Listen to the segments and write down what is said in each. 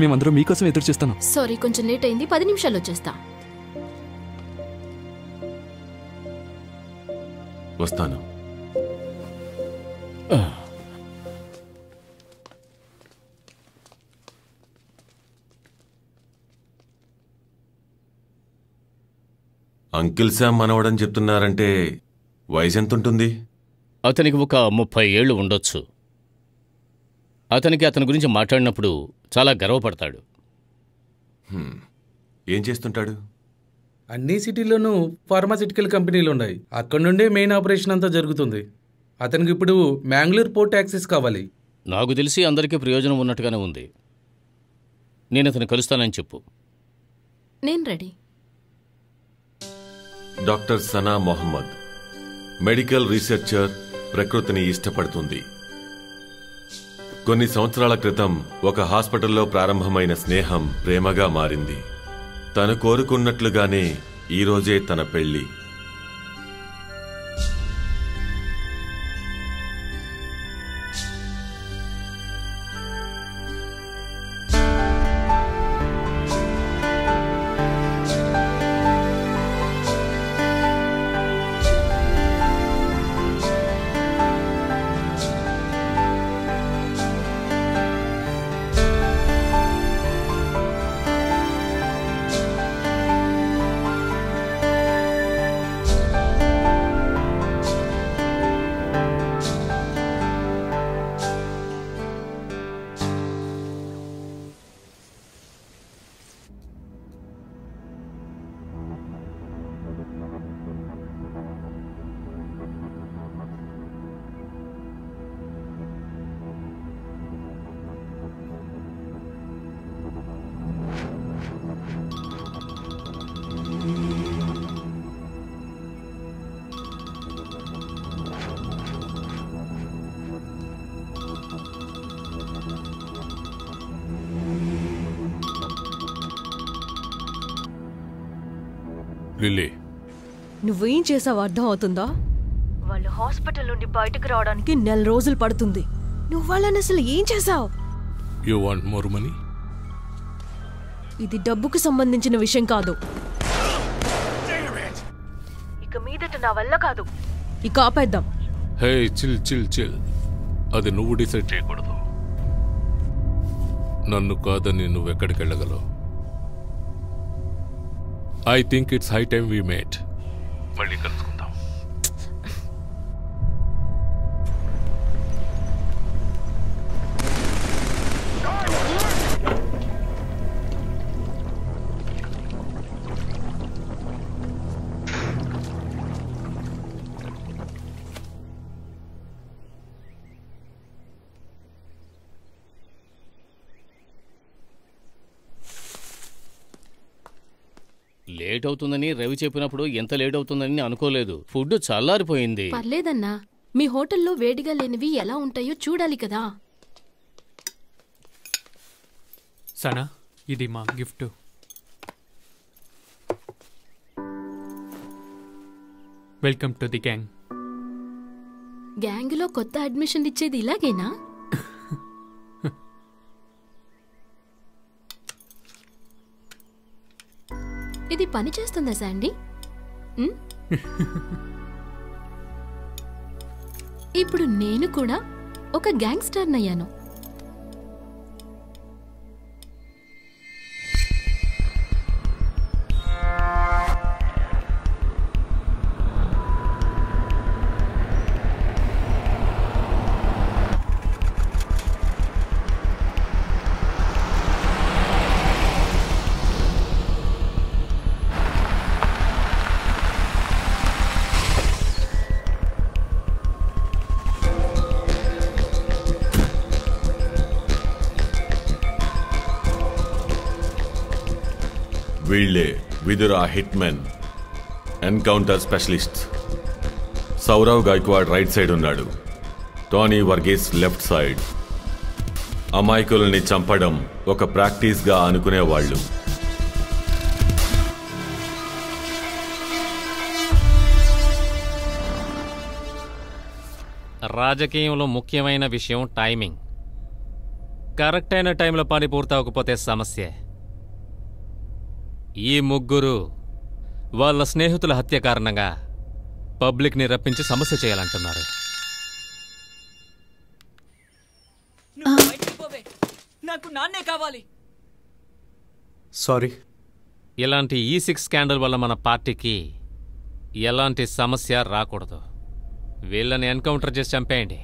మేమందరం మీకోసం ఎదురు చూస్తాను. సారీ, కొంచెం లేట్ అయింది. 10 నిమిషాలు వచ్చేస్తా. వస్తాను. అంకిల్ శామ్ మనవడని చెప్తున్నారంటే వయసు ఎంత ఉంటుంది? అతనికి ఒక 30 ఏళ్ళు ఉండొచ్చు. అతని గురించి మాట్లాడినప్పుడు చాలా గర్వపడతాడు. ఏం చేస్తుంటాడు? అన్ని సిటీల్లోనూ ఫార్మాసిటికల్ కంపెనీలు ఉన్నాయి. అక్కడ నుండే మెయిన్ ఆపరేషన్ అంతా జరుగుతుంది. అతనికి ఇప్పుడు మ్యాంగ్లూర్ పోర్ట్ యాక్సెస్ కావాలి. నాకు తెలిసి అందరికీ ప్రయోజనం ఉన్నట్టుగానే ఉంది. నేను అతను కలుస్తానని చెప్పు. నేను ready. Doctor Sana Mohammed, medical researcher, ప్రకృతిని ఇష్టపడుతుంది. కొన్ని సంవత్సరాల క్రితం ఒక హాస్పిటల్లో ప్రారంభమైన స్నేహం ప్రేమగా మారింది. తను కోరుకున్నట్లుగానే ఈరోజే తన పెళ్లి. లిల్లీ, నువ్వేం చేసావు అర్థం అవుతుందా? వాళ్ళు హాస్పిటల్ నుండి బయటకు రావడానికి 4 రోజులు పడుతుంది. నువ్వు వాళ్ళని అసలు ఏం చేసావు? You want more money? ఇది డబ్బుకు సంబంధించిన విషయం కాదు. ఇక మీదట నా వల్ల కాదు. ఇక ఆపేద్దాం. హే, చిల్ చిల్ చిల్. అది నువ్వు డిసైడ్ చేయకూడదు. నన్ను కాదని నువ్వెక్కడికి వెళ్ళగలవు? I think it's high time we met. మళ్ళీ కలుసుకుందాం. లేట్ అవుతుందని రవి చెప్పినప్పుడు ఎంత లేట్ అవుతుందని అనుకోలేదు. ఫుడ్ చల్లారిపోయింది. పర్లేదన్నా, మీ హోటల్లో వేడిగా లేనివి ఎలా ఉంటాయో చూడాలి కదా. సనా, ఇది మా gift. Welcome to the gang. గ్యాంగ్లో కొత్త అడ్మిషన్ ఇచ్చేది ఇలాగేనా? ఇది పని చేస్తుందా శాండీ? ఇప్పుడు నేను కూడా ఒక గ్యాంగ్స్టర్ అయ్యాను. వీళ్లే Vidura hitmen, encounter specialist. Sourav Gaikwad right side ఉన్నాడు, టోనీ వర్గీస్ లెఫ్ట్ సైడ్. అమాయకుల్ని చంపడం ఒక ప్రాక్టీస్గా అనుకునేవాళ్ళు. రాజకీయంలో ముఖ్యమైన విషయం టైమింగ్. కరెక్ట్ అయిన టైంలో పని పూర్తవకపోతే సమస్యే. ఈ ముగ్గురు వాళ్ళ స్నేహితుల హత్య కారణంగా పబ్లిక్ని రప్పించి సమస్య చేయాలంటున్నారు. నాకు నాన్నే కావాలి. సారీ. ఇలాంటి E6 స్కాండల్ వల్ల మన పార్టీకి ఎలాంటి సమస్య రాకూడదు. వీళ్ళని ఎన్కౌంటర్ చేసి చంపేయండి.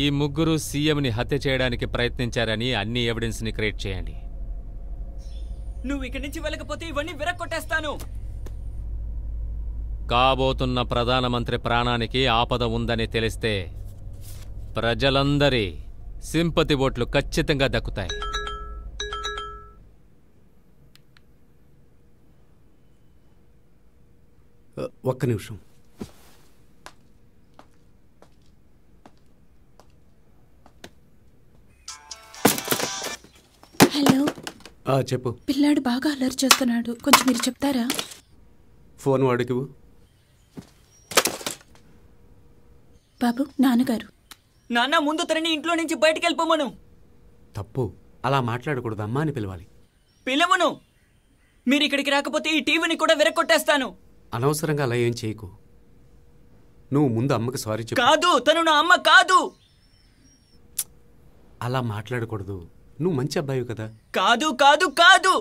ఈ ముగ్గురు సీఎంని హత్య చేయడానికి ప్రయత్నించారని అన్ని ఎవిడెన్స్ని క్రియేట్ చేయండి. నువ్వు ఇక్కడి నుంచి వెళ్ళకపోతే ఇవన్నీ విరక్కొట్టేస్తాను. కాబోతున్న ప్రధానమంత్రి ప్రాణానికి ఆపద ఉందని తెలిస్తే ప్రజలందరి సింపతి ఓట్లు ఖచ్చితంగా దక్కుతాయి. ఒక్క నిమిషం. హలో. చెప్పు. పిల్లాడు బాగా అల్లరి చేస్తున్నాడు, కొంచెం మీరు చెప్తారా? ఫోన్ వాడికి. బాబు, నాన్నగారు. నాన్న, ముందు తనని ఇంట్లో నుంచి బయటికి వెళ్ళిపోమను. తప్పు, అలా మాట్లాడకూడదు. అమ్మా అని పిలవాలి. పిలవను. మీరు ఇక్కడికి రాకపోతే ఈ టీవీని కూడా విరక్కొట్టేస్తాను. అనవసరంగా అలా ఏం చేయకు. నువ్వు ముందు అమ్మకి సారీ చెప్పు. కాదు, తను నా అమ్మ కాదు. అలా మాట్లాడకూడదు. నువ్వు మంచి అబ్బాయి కదా. కాదు కాదు కాదు.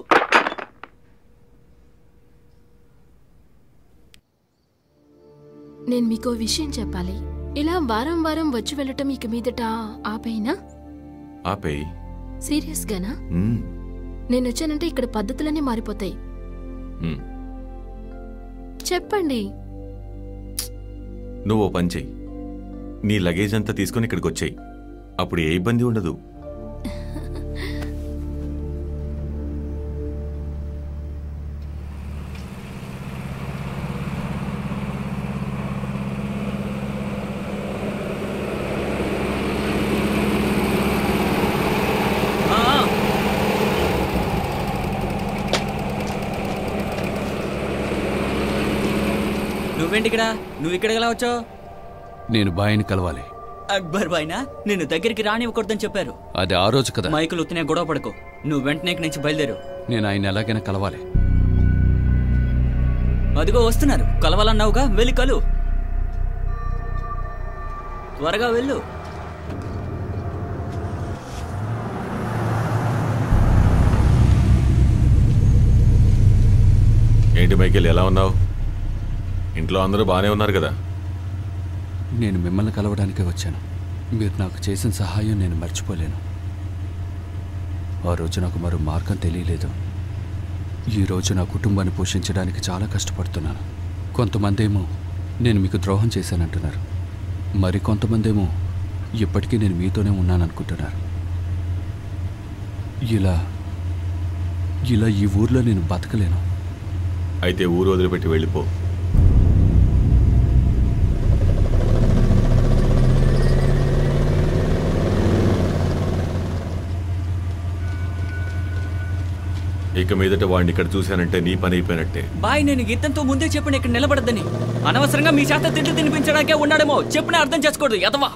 నేను మీకో విషయం చెప్పాలి. ఇలా వారం వారం వచ్చి వెళ్ళటం ఇక మీదట ఆపేనా? ఆపేయి. సీరియస్ గానా? నేను వచ్చానంటే ఇక్కడ పద్ధతులన్నీ మారిపోతాయి. చెప్పండి. నువ్వు ఓ పని చెయ్యి. నీ లగేజ్ అంతా తీసుకుని ఇక్కడికి వచ్చేయి. అప్పుడు ఏ ఇబ్బంది ఉండదు. నువ్వేంటిక్కడ? నువ్వు ఇక్కడికి ఎలా వచ్చావు? నేను బాయ్ని కలవాలి. అక్బర్ బాయ్నా? నిన్ను దగ్గరికి రానివ్వకూడదని చెప్పారు. అది ఆ రోజు కదా. మైకులు ఉత్తినే గొడవ పడకు. నువ్వు వెంటనే ఇక్కడి నుంచి బయలుదేరు. నేను ఆయన ఎలాగైనా కలవాలి. అదిగో వస్తున్నారు. కలవాలన్నావుగా, వెళ్ళి కలు. త్వరగా వెళ్ళు. ఏంటి మైకేల్, ఎలా ఉన్నావు? ఇంట్లో అందరూ బాగానే ఉన్నారు కదా? నేను మిమ్మల్ని కలవడానికే వచ్చాను. మీరు నాకు చేసిన సహాయం నేను మర్చిపోలేను. ఆ రోజు నాకు మరో మార్గం తెలియలేదు. ఈరోజు నా కుటుంబాన్ని పోషించడానికి చాలా కష్టపడుతున్నాను. కొంతమంది ఏమో నేను మీకు ద్రోహం చేశానంటున్నారు. మరి కొంతమంది ఏమో ఇప్పటికీ నేను మీతోనే ఉన్నాననుకుంటున్నారు. ఇలా ఈ ఊర్లో నేను బతకలేను. అయితే ఊరు వదిలిపెట్టి వెళ్ళిపో. ఇక మీదట వాడిని ఇక్కడ చూశానంటే నీ పని అయిపోయినట్టే. బాయ్, నేను ఇతంతో ముందే చెప్పిన ఇక్కడ నిలబడద్దని. అనవసరంగా మీ చేత తిండి తినిపించడానికే ఉన్నాడేమో. చెప్పిన అర్థం చేసుకోడు ఎదవా.